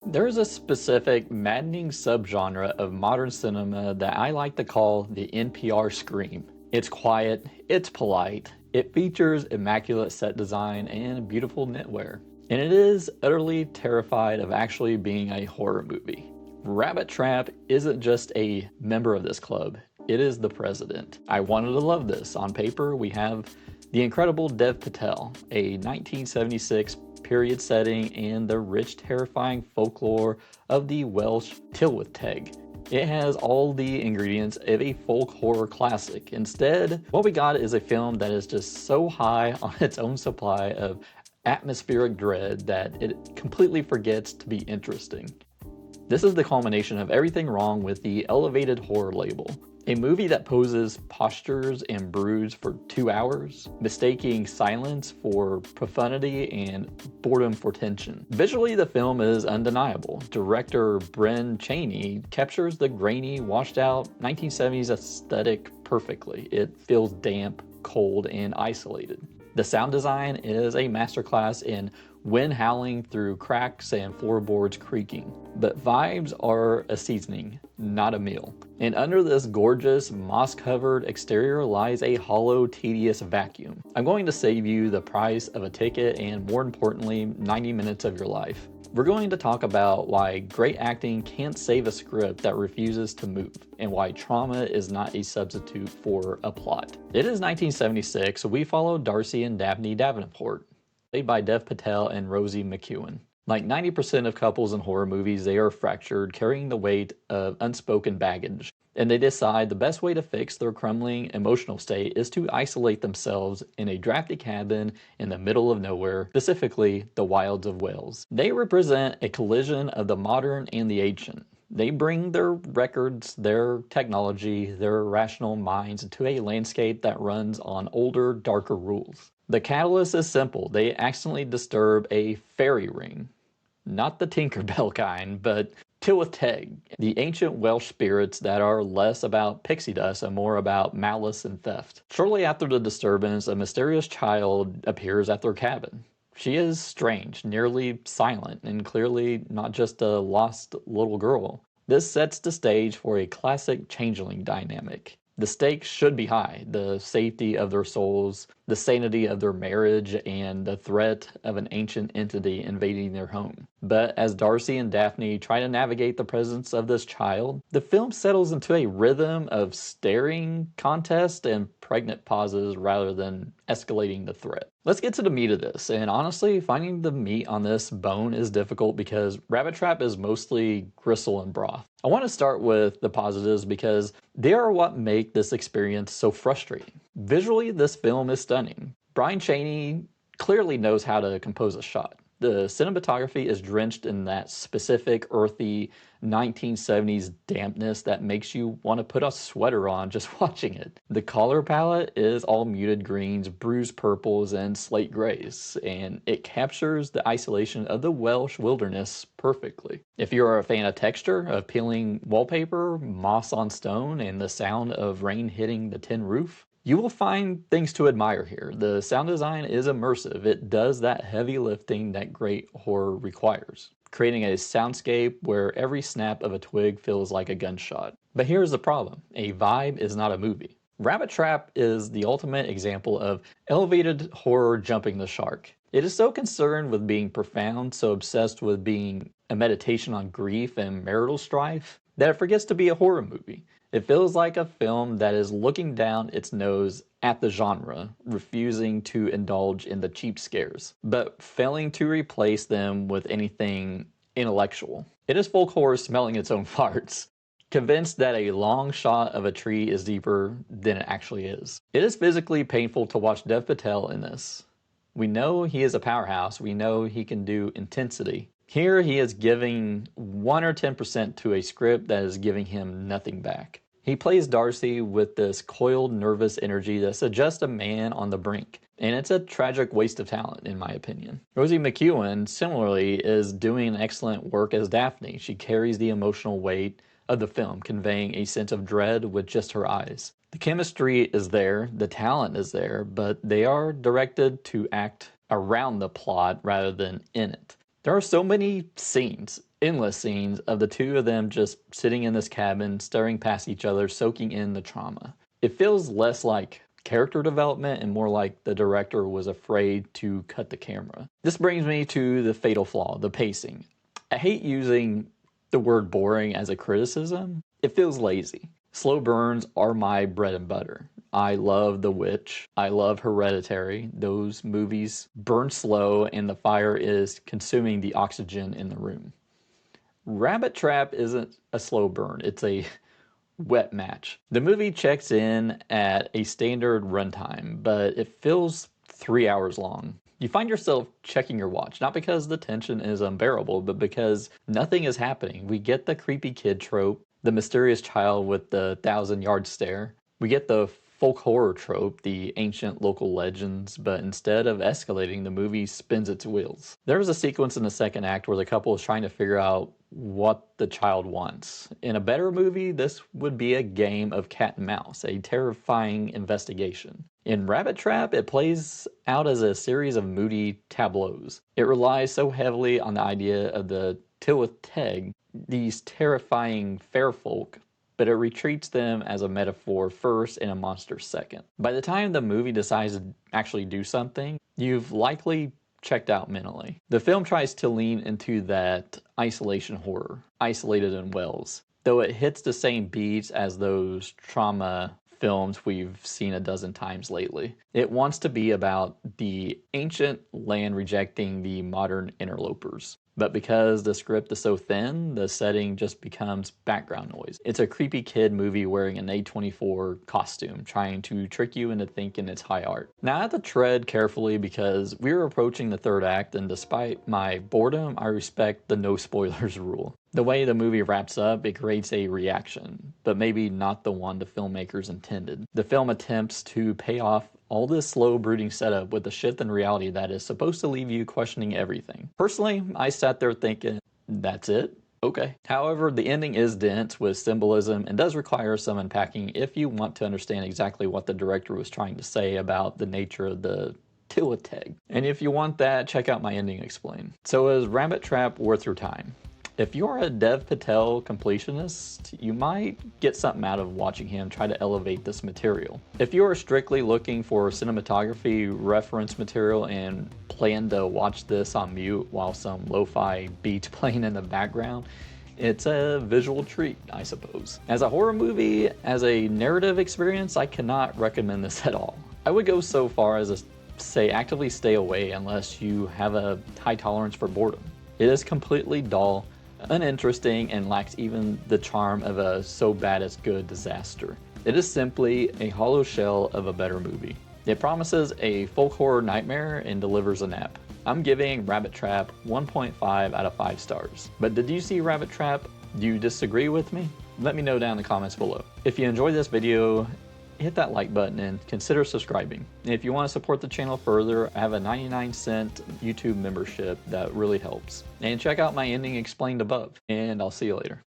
There's a specific maddening subgenre of modern cinema that I like to call the NPR Scream. It's quiet, it's polite, it features immaculate set design and beautiful knitwear, and it is utterly terrified of actually being a horror movie. Rabbit Trap isn't just a member of this club, it is the president. I wanted to love this. On paper, we have the incredible Dev Patel, a 1976 period setting and the rich, terrifying folklore of the Welsh Tylwyth Teg. It has all the ingredients of a folk horror classic. Instead, what we got is a film that is just so high on its own supply of atmospheric dread that it completely forgets to be interesting. This is the culmination of everything wrong with the elevated horror label. A movie that poses postures and broods for 2 hours, mistaking silence for profundity and boredom for tension. Visually, the film is undeniable. Director Bryn Chaney captures the grainy, washed-out 1970s aesthetic perfectly. It feels damp, cold, and isolated. The sound design is a masterclass in wind howling through cracks and floorboards creaking. But vibes are a seasoning, not a meal. And under this gorgeous, moss-covered exterior lies a hollow, tedious vacuum. I'm going to save you the price of a ticket and, more importantly, 90 minutes of your life. We're going to talk about why great acting can't save a script that refuses to move, and why trauma is not a substitute for a plot. It is 1976, so we follow Darcy and Daphne Davenport, played by Dev Patel and Rosy McEwen. Like 90% of couples in horror movies, they are fractured, carrying the weight of unspoken baggage. And they decide the best way to fix their crumbling emotional state is to isolate themselves in a drafty cabin in the middle of nowhere, specifically the wilds of Wales. They represent a collision of the modern and the ancient. They bring their records, their technology, their rational minds into a landscape that runs on older, darker rules. The catalyst is simple. They accidentally disturb a fairy ring. Not the Tinkerbell kind, but Tylwyth Teg, the ancient Welsh spirits that are less about pixie dust and more about malice and theft. Shortly after the disturbance, a mysterious child appears at their cabin. She is strange, nearly silent, and clearly not just a lost little girl. This sets the stage for a classic changeling dynamic. The stakes should be high: the safety of their souls, the sanity of their marriage, and the threat of an ancient entity invading their home. But as Darcy and Daphne try to navigate the presence of this child, the film settles into a rhythm of staring contest and pregnant pauses rather than escalating the threat. Let's get to the meat of this, and honestly, finding the meat on this bone is difficult because Rabbit Trap is mostly gristle and broth. I want to start with the positives because they are what make this experience so frustrating. Visually, this film is stunning. Bryn Chaney clearly knows how to compose a shot. The cinematography is drenched in that specific earthy 1970s dampness that makes you want to put a sweater on just watching it. The color palette is all muted greens, bruised purples, and slate grays, and it captures the isolation of the Welsh wilderness perfectly. If you're a fan of texture, of peeling wallpaper, moss on stone, and the sound of rain hitting the tin roof, you will find things to admire here. The sound design is immersive. It does that heavy lifting that great horror requires, creating a soundscape where every snap of a twig feels like a gunshot. But here's the problem: a vibe is not a movie. Rabbit Trap is the ultimate example of elevated horror jumping the shark. It is so concerned with being profound, so obsessed with being a meditation on grief and marital strife, that it forgets to be a horror movie. It feels like a film that is looking down its nose at the genre, refusing to indulge in the cheap scares, but failing to replace them with anything intellectual. It is folk horror smelling its own farts, convinced that a long shot of a tree is deeper than it actually is. It is physically painful to watch Dev Patel in this. We know he is a powerhouse. We know he can do intensity. Here he is giving 1 or 10% to a script that is giving him nothing back. He plays Darcy with this coiled, nervous energy that suggests a man on the brink, and it's a tragic waste of talent, in my opinion. Rosy McEwen, similarly, is doing excellent work as Daphne. She carries the emotional weight of the film, conveying a sense of dread with just her eyes. The chemistry is there, the talent is there, but they are directed to act around the plot rather than in it. There are so many scenes, endless scenes of the two of them just sitting in this cabin, staring past each other, soaking in the trauma. It feels less like character development and more like the director was afraid to cut the camera. This brings me to the fatal flaw, the pacing. I hate using the word boring as a criticism. It feels lazy. Slow burns are my bread and butter. I love The Witch. I love Hereditary. Those movies burn slow and the fire is consuming the oxygen in the room. Rabbit Trap isn't a slow burn, it's a wet match. The movie checks in at a standard runtime, but it feels 3 hours long. You find yourself checking your watch, not because the tension is unbearable, but because nothing is happening. We get the creepy kid trope, the mysterious child with the 1,000-yard stare. We get the folk horror trope, the ancient local legends, but instead of escalating, the movie spins its wheels. There was a sequence in the second act where the couple is trying to figure out what the child wants. In a better movie, this would be a game of cat and mouse, a terrifying investigation. In Rabbit Trap, it plays out as a series of moody tableaus. It relies so heavily on the idea of the Tylwyth Teg, these terrifying fair folk, but it retreats them as a metaphor first and a monster second. By the time the movie decides to actually do something, you've likely checked out mentally. The film tries to lean into that isolation horror, isolated in Wales, though it hits the same beats as those trauma films we've seen a dozen times lately. It wants to be about the ancient land rejecting the modern interlopers. But because the script is so thin, the setting just becomes background noise. It's a creepy kid movie wearing an A24 costume, trying to trick you into thinking it's high art. Now I have to tread carefully because we're approaching the third act, and despite my boredom, I respect the no spoilers rule. The way the movie wraps up, it creates a reaction, but maybe not the one the filmmakers intended. The film attempts to pay off all this slow brooding setup with a shift in reality that is supposed to leave you questioning everything. Personally, I sat there thinking, that's it? Okay. However, the ending is dense with symbolism and does require some unpacking if you want to understand exactly what the director was trying to say about the nature of the Tylwyth Teg. And if you want that, check out my ending explained. So is Rabbit Trap worth your time? If you're a Dev Patel completionist, you might get something out of watching him try to elevate this material. If you are strictly looking for cinematography reference material and plan to watch this on mute while some lo-fi beats playing in the background, it's a visual treat, I suppose. As a horror movie, as a narrative experience, I cannot recommend this at all. I would go so far as to say actively stay away unless you have a high tolerance for boredom. It is completely dull, uninteresting, and lacks even the charm of a so bad it's good disaster. It is simply a hollow shell of a better movie. It promises a folk horror nightmare and delivers a nap. I'm giving Rabbit Trap 1.5 out of 5 stars. But did you see Rabbit Trap? Do you disagree with me? Let me know down in the comments below. If you enjoyed this video, hit that like button and consider subscribing. And if you want to support the channel further, I have a 99-cent YouTube membership that really helps. And check out my ending explained above, and I'll see you later.